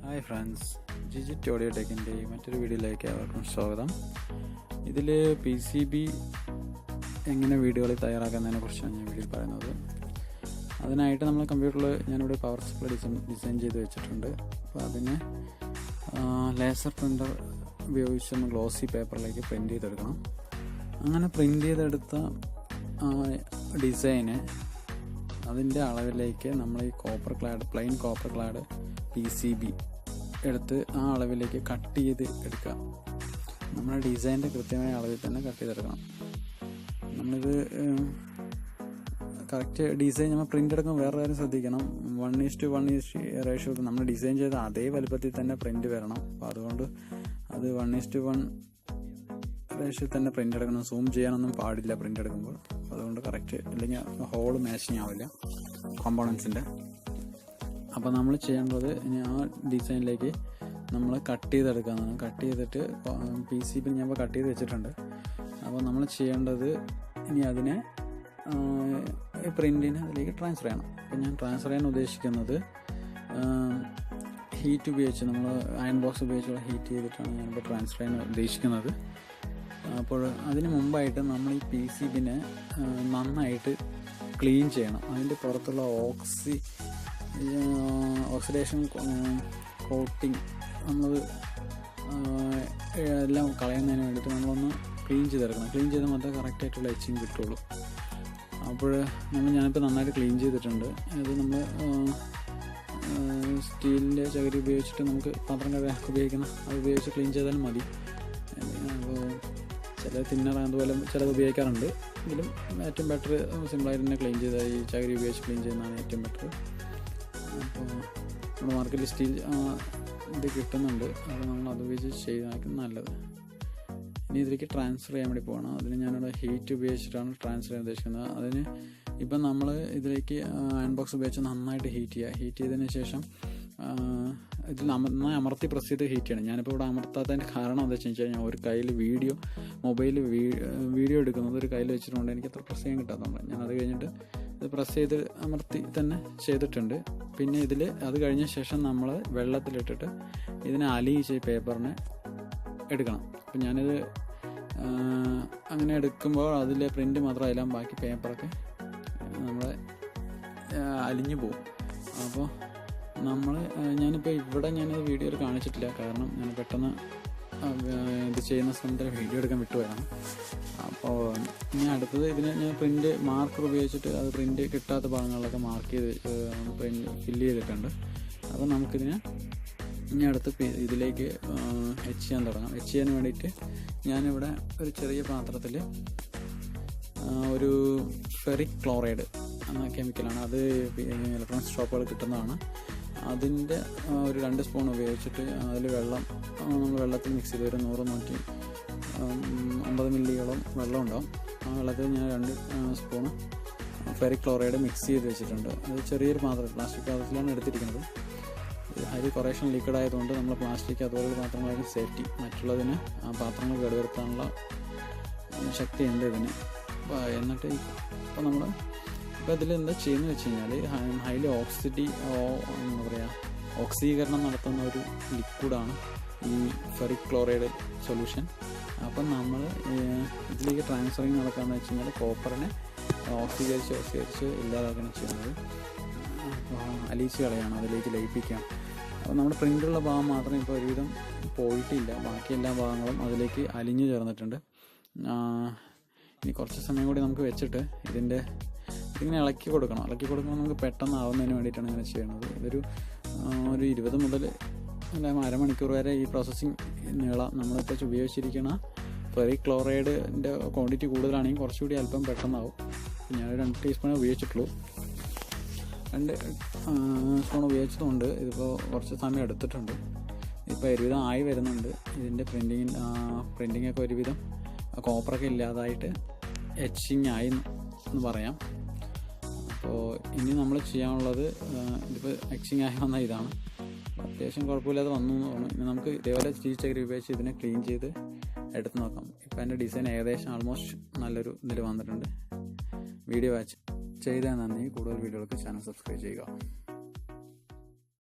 Hi friends, ജിജിറ്റ് audio ടെക്കിൻ്റെ മറ്റൊരു വീഡിയോയിലേക്ക് അവർക്കും സ്വാഗതം. ഇതിൽ PCB എങ്ങനെ വീഡിയോകൾ തയ്യാറാക്കുന്നതിനെ കുറിച്ചാണ് ഞാൻ വീഡിയോയിൽ പറയുന്നത്. അതിനായിട്ട് നമ്മൾ കമ്പ്യൂട്ടറിൽ ഞാനിവിടെ പവർ സപ്ലൈ ഡിസൈൻ ചെയ്ത് വെച്ചിട്ടുണ്ട്. അപ്പോൾ അതിനെ ലേസർ പ്രിൻ്റർ ഉപയോഗിച്ച് നമ്മൾ ഗ്ലോസി പേപ്പറിലേക്ക് പ്രിൻ്റ് ചെയ്തെടുക്കണം. അങ്ങനെ പ്രിൻ്റ് ചെയ്തെടുത്ത ഡിസൈന് അതിൻ്റെ അളവിലേക്ക് നമ്മൾ ഈ പ്ലെയിൻ കോപ്പർ ക്ലാഡ് PCB എടുത്ത് ആ അളവിലേക്ക് കട്ട് ചെയ്ത് എടുക്കുക. നമ്മുടെ ഡിസൈൻ്റെ കൃത്യമായ അളവിൽ തന്നെ കട്ട് ചെയ്തെടുക്കണം. നമ്മളിത് കറക്റ്റ് ഡിസൈൻ നമ്മൾ പ്രിൻ്റ് എടുക്കുമ്പോൾ വേറെ കാര്യം ശ്രദ്ധിക്കണം. 1:1 റേഷ്യോ നമ്മൾ ഡിസൈൻ ചെയ്ത അതേ വലുപ്പത്തിൽ തന്നെ പ്രിൻ്റ് വരണം. അപ്പോൾ അതുകൊണ്ട് അത് 1:1 റേഷ്യോ തന്നെ പ്രിൻ്റ് എടുക്കണം. സൂം ചെയ്യാനൊന്നും പാടില്ല പ്രിൻ്റ് എടുക്കുമ്പോൾ. അതുകൊണ്ട് കറക്റ്റ്, അല്ലെങ്കിൽ ഹോൾ മാച്ചിങ് ആവില്ല കോമ്പോണൻസിൻ്റെ. അപ്പോൾ നമ്മൾ ചെയ്യേണ്ടത് ഇനി ആ ഡിസൈനിലേക്ക് നമ്മൾ കട്ട് ചെയ്തെടുക്കാനാണ്. കട്ട് ചെയ്തിട്ട് PCB ഞാൻ ഇപ്പോൾ കട്ട് ചെയ്ത് വെച്ചിട്ടുണ്ട്. അപ്പോൾ നമ്മൾ ചെയ്യേണ്ടത് ഇനി അതിനെ പ്രിൻറ്റിന് അതിലേക്ക് ട്രാൻസ്ഫർ ചെയ്യണം. അപ്പോൾ ഞാൻ ട്രാൻസ്ഫർ ചെയ്യാൻ ഉദ്ദേശിക്കുന്നത് ഹീറ്റ് ഉപയോഗിച്ച്, നമ്മൾ അയൺ ബോക്സ് ഉപയോഗിച്ചുള്ള ഹീറ്റ് ചെയ്തിട്ടാണ് ഞാനിപ്പോൾ ട്രാൻസ്ഫർ ചെയ്യാൻ ഉദ്ദേശിക്കുന്നത്. അപ്പോൾ അതിന് മുമ്പായിട്ട് നമ്മൾ ഈ PCBനെ നന്നായിട്ട് ക്ലീൻ ചെയ്യണം. അതിൻ്റെ പുറത്തുള്ള ഓക്സിഡേഷൻ കോട്ടിങ് നമ്മൾ എല്ലാം കളയുന്നതിന് വേണ്ടിയിട്ട് നമ്മളൊന്ന് ക്ലീൻ ചെയ്തെടുക്കണം. ക്ലീൻ ചെയ്ത് മാത്രമേ കറക്റ്റായിട്ടുള്ള എച്ചിങ് കിട്ടുള്ളൂ. അപ്പോൾ ഞാനിപ്പോൾ നന്നായിട്ട് ക്ലീൻ ചെയ്തിട്ടുണ്ട്. ഇത് നമ്മൾ സ്റ്റീലിൻ്റെ ചകിരി ഉപയോഗിച്ചിട്ട് നമുക്ക് പാത്രം കഴുകാൻ ഉപയോഗിക്കണം, അത് ഉപയോഗിച്ച് ക്ലീൻ ചെയ്താലും മതി. അപ്പോൾ ചില തിന്നർ അതുപോലെ ചിലത് ഉപയോഗിക്കാറുണ്ട്. എങ്കിലും ഏറ്റവും ബെറ്റർ സിമ്പിളായിട്ട് തന്നെ ക്ലീൻ ചെയ്താൽ ഈ ചകിരി ഉപയോഗിച്ച് ക്ലീൻ ചെയ്യുന്നതാണ് ഏറ്റവും ബെറ്റർ. അപ്പോൾ നമ്മുടെ മാർക്കറ്റിൽ സ്റ്റീൽ ഇത് കിട്ടുന്നുണ്ട്. അപ്പോൾ നമ്മൾ അത് ഉപയോഗിച്ച് ചെയ്താൽ നല്ലത്. ഇനി ഇതിലേക്ക് ട്രാൻസ്ഫർ ചെയ്യാൻ വേണ്ടി പോകണം. അതിന് ഞാനിവിടെ ഹീറ്റ് ഉപയോഗിച്ചിട്ടാണ് ട്രാൻസ്ഫർ ചെയ്യാൻ ഉദ്ദേശിക്കുന്നത്. അതിന് ഇപ്പം നമ്മൾ ഇതിലേക്ക് അയൺ ബോക്സ് ഉപയോഗിച്ച് നന്നായിട്ട് ഹീറ്റ് ചെയ്യുക. ഹീറ്റ് ചെയ്തതിന് ശേഷം ഇതിൽ നന്നായി അമർത്തി പ്രസ് ചെയ്ത് ഹീറ്റ് ചെയ്യണം. ഞാനിപ്പോൾ ഇവിടെ അമർത്താത്തതിൻ്റെ കാരണം എന്താ വെച്ച് കഴിഞ്ഞാൽ, ഞാൻ ഒരു കയ്യിൽ മൊബൈൽ വീഡിയോ എടുക്കുന്നത് ഒരു കയ്യിൽ വെച്ചിട്ടുണ്ട്. എനിക്ക് അത്ര പ്രസ് ചെയ്യാൻ കിട്ടാത്തതുകൊണ്ട് ഞാൻ അത് കഴിഞ്ഞിട്ട് ഇത് പ്രസ് ചെയ്ത് അമർത്തി തന്നെ ചെയ്തിട്ടുണ്ട്. പിന്നെ അത് കഴിഞ്ഞ ശേഷം നമ്മൾ വെള്ളത്തിലിട്ടിട്ട് ഇതിനെ അലിയിച്ച് പേപ്പറിനെ എടുക്കണം. അപ്പം ഞാനിത് അങ്ങനെ എടുക്കുമ്പോൾ അതിലെ പ്രിൻ്റ് മാത്രമല്ല, ബാക്കി പേപ്പറൊക്കെ നമ്മളെ അലിഞ്ഞു പോകും. അപ്പോൾ ഞാനിപ്പോൾ ഇവിടെ ഞാനത് വീഡിയോയിൽ കാണിച്ചിട്ടില്ല, കാരണം ഞാൻ പെട്ടെന്ന് ഇത് ചെയ്യുന്ന സമയത്ത് വീഡിയോ എടുക്കാൻ വിട്ടുപോയതാണ്. അപ്പോൾ ഇനി അടുത്തത് ഇതിന് ഞാൻ പ്രിൻ്റ് മാർക്കർ ഉപയോഗിച്ചിട്ട് അത് പ്രിൻ്റ് കിട്ടാത്ത ഭാഗങ്ങളിലൊക്കെ മാർക്ക് ചെയ്ത് ഫില്ല് ചെയ്തിട്ടുണ്ട്. അപ്പോൾ നമുക്കിതിനെ ഇനി അടുത്ത് ഇതിലേക്ക് എച്ച് ചെയ്യാൻ തുടങ്ങാം. എച്ച് ചെയ്യാൻ വേണ്ടിയിട്ട് ഞാനിവിടെ ഒരു ചെറിയ പാത്രത്തിൽ ഒരു ഫെറിക് ക്ലോറൈഡ് എന്ന കെമിക്കലാണ്, അത് ഇലക്ട്രോണിക് ഷോപ്പുകൾ കിട്ടുന്നതാണ്. അതിൻ്റെ ഒരു 2 സ്പൂൺ ഉപയോഗിച്ചിട്ട് അതിൽ നമ്മൾ വെള്ളത്തിൽ മിക്സ് ചെയ്ത് ഒരു 100-150 മില്ലിയോളം വെള്ളം ഉണ്ടാവും. ആ വെള്ളത്തിൽ ഞാൻ 2 സ്പൂൺ ഫെറിക് ക്ലോറൈഡ് മിക്സ് ചെയ്ത് വെച്ചിട്ടുണ്ട്. അത് ചെറിയൊരു പ്ലാസ്റ്റിക് പാത്രത്തിലാണ് എടുത്തിരിക്കുന്നത്. അതിൽ കുറേശ്ശെ ലിക്വിഡ് ആയതുകൊണ്ട് നമ്മൾ പ്ലാസ്റ്റിക് അതുപോലുള്ള പാത്രങ്ങളായിരിക്കും സേഫ്റ്റി. മറ്റുള്ളതിന് ആ പാത്രങ്ങൾ കേടുവരുത്താനുള്ള ശക്തിയുണ്ട് ഇതിന്. എന്നിട്ട് ഇപ്പോൾ നമ്മൾ ഇതിൽ എന്താ ചെയ്യുന്നത് വെച്ച് കഴിഞ്ഞാൽ, ഹൈലി ഓക്സീകരണം നടത്തുന്ന ഒരു ലിക്വിഡാണ് ഈ ഫെറിക് ക്ലോറൈഡ് സൊല്യൂഷൻ. അപ്പം നമ്മൾ ഇതിലേക്ക് ട്രാൻസ്ഫറിങ് നടക്കാമെന്ന് വെച്ച് കഴിഞ്ഞാൽ കോപ്പറിനെ ഓക്സീകരിച്ച് ഇല്ലാതാക്കുകയാണ് ചെയ്യുന്നത്. അലിയിച്ച് കളയാണ്, അതിലേക്ക് ലയിപ്പിക്കാം. അപ്പോൾ നമ്മുടെ പ്രിൻ്റുള്ള ഭാഗം മാത്രമേ ഇപ്പോൾ ഒരുവിധം പോയിട്ടില്ല, ബാക്കി എല്ലാ ഭാഗങ്ങളും അതിലേക്ക് അലിഞ്ഞു ചേർന്നിട്ടുണ്ട്. ഇനി കുറച്ച് സമയം കൂടി നമുക്ക് വെച്ചിട്ട് ഇതിങ്ങനെ ഇളക്കി കൊടുക്കണം. ഇളക്കി കൊടുക്കുമ്പോൾ നമുക്ക് പെട്ടെന്ന് ആവുന്നതിന് വേണ്ടിയിട്ടാണ് ഇങ്ങനെ ചെയ്യുന്നത്. ഒരു 20 മുതൽ അരമണിക്കൂർ വരെ ഈ പ്രോസസ്സിങ് നീളാം. നമ്മളിപ്പോൾ ഉപയോഗിച്ചിരിക്കുന്ന ഫെറിക് ക്ലോറൈഡിൻ്റെ ക്വാണ്ടിറ്റി കൂടുതലാണെങ്കിൽ കുറച്ചുകൂടി അല്പം പെട്ടെന്നാവും. ഞാൻ 2 ടീസ്പൂണേ ഉപയോഗിച്ചിട്ടുള്ളൂ. 2 സ്പൂൺ ഉപയോഗിച്ചതുകൊണ്ട് ഇതിപ്പോൾ കുറച്ച് സമയം എടുത്തിട്ടുണ്ട്. ഇപ്പോൾ ഒരുവിധം ആയി വരുന്നുണ്ട്. ഇതിൻ്റെ പ്രിൻറ്റിങ്ങൊക്കെ ഒരുവിധം കോപ്പറൊക്കെ ഇല്ലാതായിട്ട് എച്ചിങ് ആയി എന്ന് പറയാം. അപ്പോൾ ഇനി നമ്മൾ ചെയ്യാനുള്ളത്, ഇതിപ്പോൾ എച്ചിങ് ആയി വന്ന ഇതാണ്, അത്യാവശ്യം കുഴപ്പമില്ലാതെ വന്നു എന്ന് തോന്നുന്നു. ഇനി നമുക്ക് ഇതേപോലെ സ്റ്റീൽ ചകിരി ഉപയോഗിച്ച് ഇതിനെ ക്ലീൻ ചെയ്ത് എടുത്ത് നോക്കാം. ഇപ്പോൾ എൻ്റെ ഡിസൈൻ ഏകദേശം ആൾമോസ്റ്റ് നല്ലൊരു ഇതിൽ വന്നിട്ടുണ്ട്. വീഡിയോ വാച്ച് ചെയ്താൽ നന്ദി. കൂടുതൽ വീഡിയോകൾക്ക് ചാനൽ സബ്സ്ക്രൈബ് ചെയ്യുക.